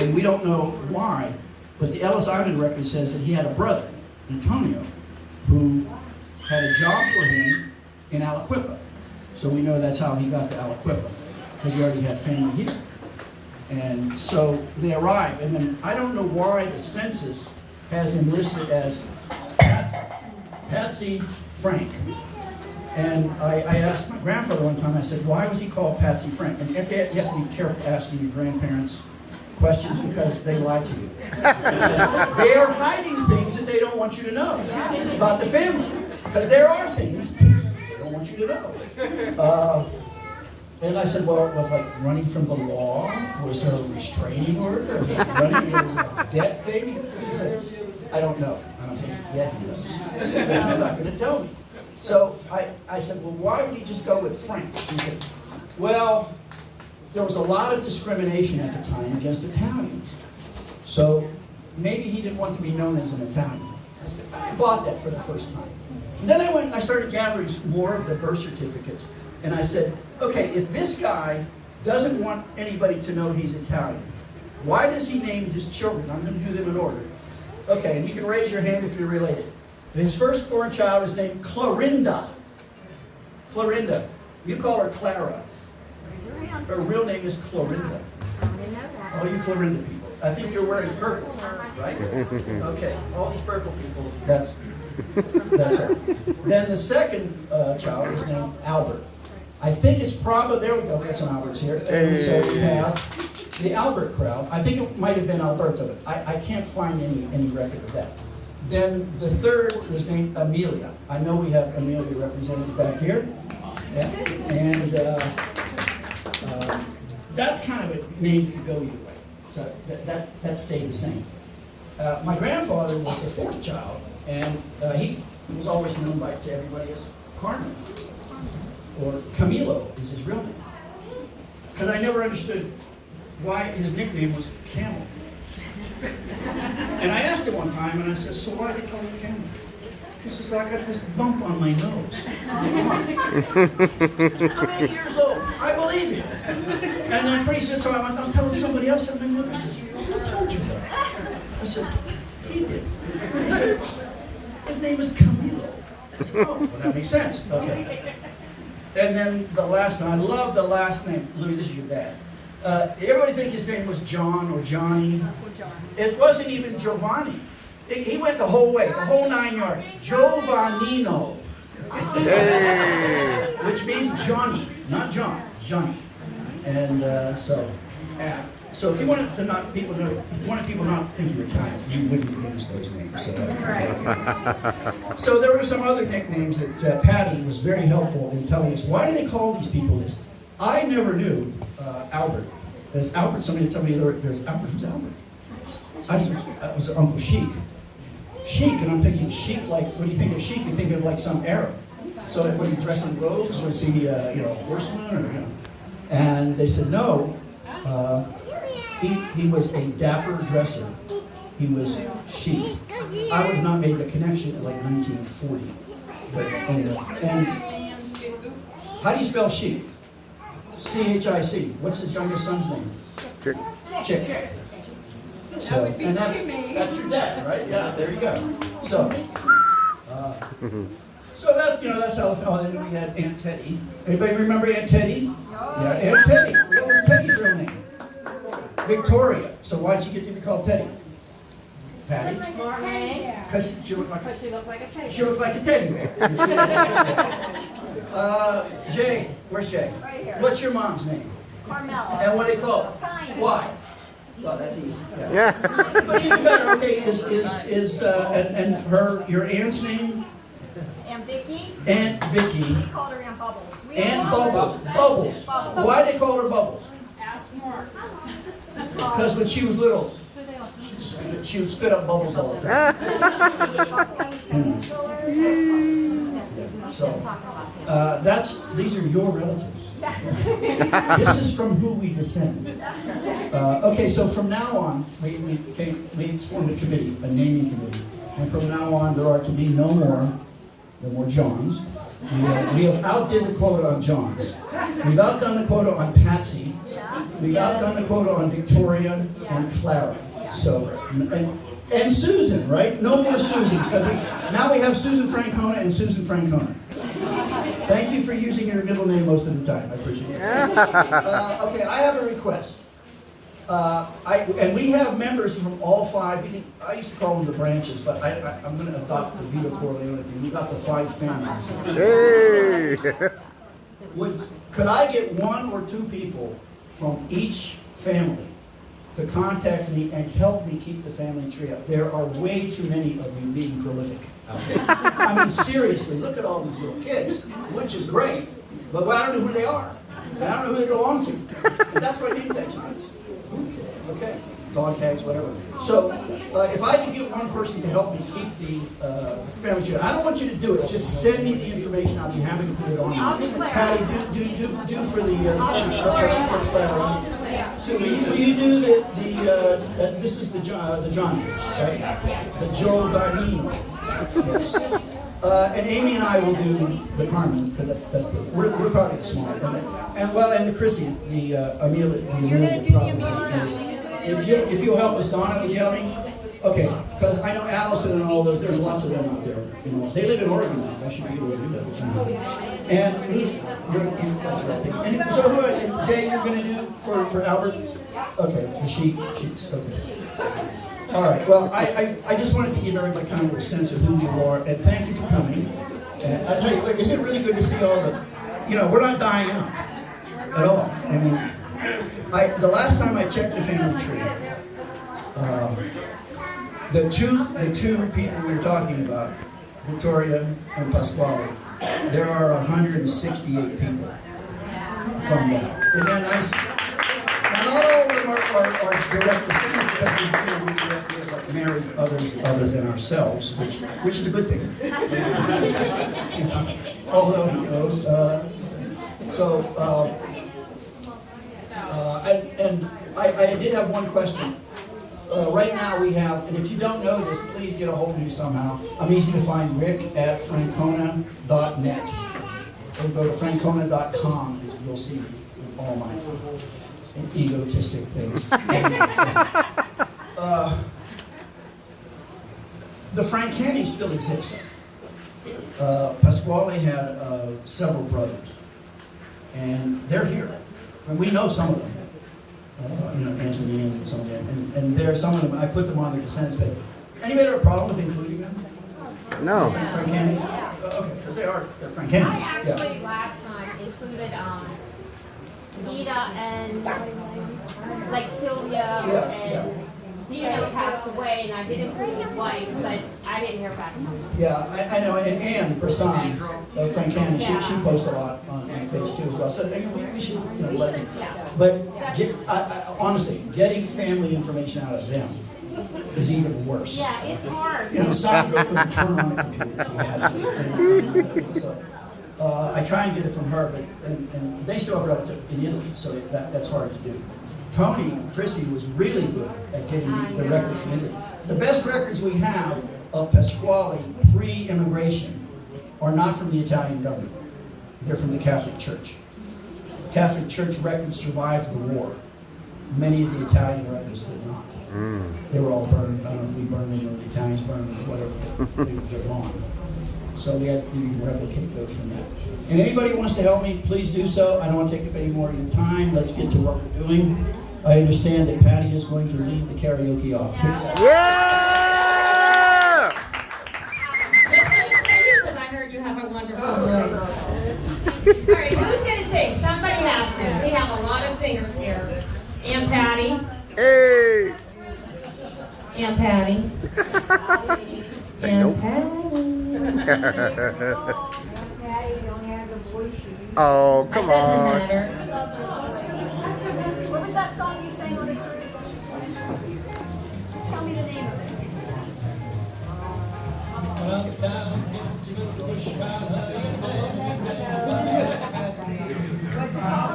and we don't know why, but the Ellis Island record says that he had a brother, Antonio, who had a job for him in Aliquippa. So we know that's how he got to Aliquippa, because he already had family here. And so they arrived, and then I don't know why the census has him listed as Patsy Frank. And I asked my grandfather one time, I said, why was he called Patsy Frank? And you have to be careful asking your grandparents questions because they lie to you. They are hiding things that they don't want you to know about the family. Because there are things they don't want you to know. And I said, well, it was like running from the law? Was there a restraining order? Was it running, it was a debt thing? He said, I don't know. I don't think yet he knows. But he's not going to tell me. So I said, well, why would he just go with Frank? He said, well, there was a lot of discrimination at the time against Italians. So maybe he didn't want to be known as an Italian. I said, I bought that for the first time. And then I started gathering more of the birth certificates. And I said, okay, if this guy doesn't want anybody to know he's Italian, why does he name his children? I'm going to do them in order. Okay, and you can raise your hand if you're related. His firstborn child is named Clorinda. Clorinda. You call her Clara. Her real name is Clorinda. All you Clorinda people. I think you're wearing purple, right? Okay, all these purple people, that's her. Then the second child is named Albert. I think it's probably, there we go, we got some Alberts here. And so we have the Albert crowd. I think it might have been Alberto, but I can't find any record of that. Then the third was named Amelia. I know we have Amelia represented back here. Yeah. And that's kind of a name you could go either way. So that stayed the same. My grandfather was the fourth child, and he was always known to everybody as Carmen. Or Camilo is his real name. Because I never understood why his nickname was Camel. And I asked him one time, and I said, so why do they call you Camel? He says, I got this bump on my nose. How many years old? I believe you. And then pretty soon, so I'm telling somebody else, and my mother says, who told you that? I said, he did. He said, his name is Camilo. I said, oh, well, that makes sense. Okay. And then the last one, I love the last name. Louis, this is your dad. Everybody think his name was John or Johnny. It wasn't even Giovanni. He went the whole way, the whole 9 yards. Giovannino. Which means Johnny, not John, Johnny. And so if you wanted to not people know, if you wanted people not think you were Italian, you wouldn't use those names. So there were some other nicknames that Patty was very helpful in telling us. Why do they call these people this? I never knew Albert. There's Albert. Somebody told me there's Albert. Who's Albert? That was Uncle Sheik. Sheik, and I'm thinking Sheik. Like, when you think of Sheik, you think of like some Arab. So when he dressed in robes, was he horseman or And they said no. He was a dapper dresser. He was chic. I would have not made the connection in like 1940. But anyway. And how do you spell chic? C-H-I-C. What's his youngest son's name? Chick. Chick. So, and that's your dad, right? Yeah, there you go. So that's how the fellow. And then we had Aunt Teddy. Anybody remember Aunt Teddy? Yeah, Aunt Teddy. What was Teddy's real name? Victoria. So why'd she get to be called Teddy? Patty? Because she looked like a teddy. She looked like a teddy bear. Jay, where's Jay? Right here. What's your mom's name? Carmela. And what do they call her? Tiny. Why? Well, that's easy. Yeah. But even better, okay, and your aunt's name? Aunt Vicky. Aunt Vicky. We called her Aunt Bubbles. Aunt Bubbles. Bubbles. Why do they call her Bubbles? Ask Mark. Because when she was little, she would spit up bubbles all the time. So these are your relatives. This is from who we descend. Okay, so from now on, we formed a committee, a naming committee, and from now on there are to be no more Johns, We have outdid the quota on John's. We've outdone the quota on Patsy. We've outdone the quota on Victoria and Clara. So, and Susan, right? No more Susans. Now we have Susan Francona and Susan Francona. Thank you for using your middle name most of the time. I appreciate it. Okay, I have a request. And we have members from all 5. I used to call them the branches, but I'm going to adopt the Vito Corleone thing. We got the 5 families. Hey! Could I get 1 or 2 people from each family to contact me and help me keep the family tree up? There are way too many of you being prolific out there. I mean, seriously, look at all these little kids, which is great, but I don't know who they are. And I don't know who they belong to. And that's what name tags are. Okay, dog tags, whatever. So, if I could get 1 person to help me keep the family tree, I don't want you to do it. Just send me the information. I'll be happy to put it on. Patty, do for the for Clara. So will you do this is the Johnny, right? The Joe Darlene. Yes. And Amy and I will do the Carmen, because we're probably small. And the Chrissy, the Amelia. You're going to do the Amelia. If you'll help us, Donna, would you help me? Okay, because I know Allison and all those, there's lots of them out there. You know, they live in Oregon now. I should be able to do that. And so Jay, you're going to do for Albert? Okay, the sheets, okay. All right, well, I just wanted to give everybody kind of a sense of who you are, and thank you for coming. And I tell you, look, isn't it really good to see all the, we're not dying out at all. I mean, the last time I checked the family tree, the two people we were talking about, Victoria and Pasquale, there are 168 people from that. Isn't that nice? And not all of them are direct descendants, because we have married others other than ourselves, which is a good thing. Although, I did have one question. Right now we have, and if you don't know this, please get a hold of me somehow. I'm easy to find, rick@francona.net. Or go to francona.com, and you'll see all my egotistic things. The Francani still exists. Pasquale had several brothers, and they're here. And we know some of them. Anthony and some of them. And there are some of them, I put them on the descendants page. Anybody have a problem with including them? No. Francanis? Okay, because they're Francanis. I actually last time included Nita and like Sylvia and Dino passed away, and I did include his wife, but I didn't hear back from him. Yeah, I know, and Anne Persan, Francani, she posts a lot on page 2 as well. So we should let them. But honestly, getting family information out of them is even worse. Yeah, it's hard. Sandra couldn't turn on a computer if she had it. So, I try and get it from her, but and they still have relative in Italy, so that's hard to do. Tony Chrissy was really good at getting the records from Italy. The best records we have of Pasquale pre-immigration are not from the Italian government. They're from the Catholic Church. The Catholic Church records survived the war. Many of the Italian records did not. They were all burned. I don't know if we burned them or the Italians burned them or whatever. They're gone. So we can replicate those from that. And anybody who wants to help me, please do so. I don't want to take up any more of your time. Let's get to what we're doing. I understand that Patty is going to lead the karaoke off. Yeah! Just going to say you, because I heard you have a wonderful voice. All right, who's going to sing? Somebody has to. We have a lot of singers here. Aunt Patty. Hey! Aunt Patty. Aunt Patty. Oh, come That doesn't on. matter. What was that song you sang on the cruise? Just tell me the name of it.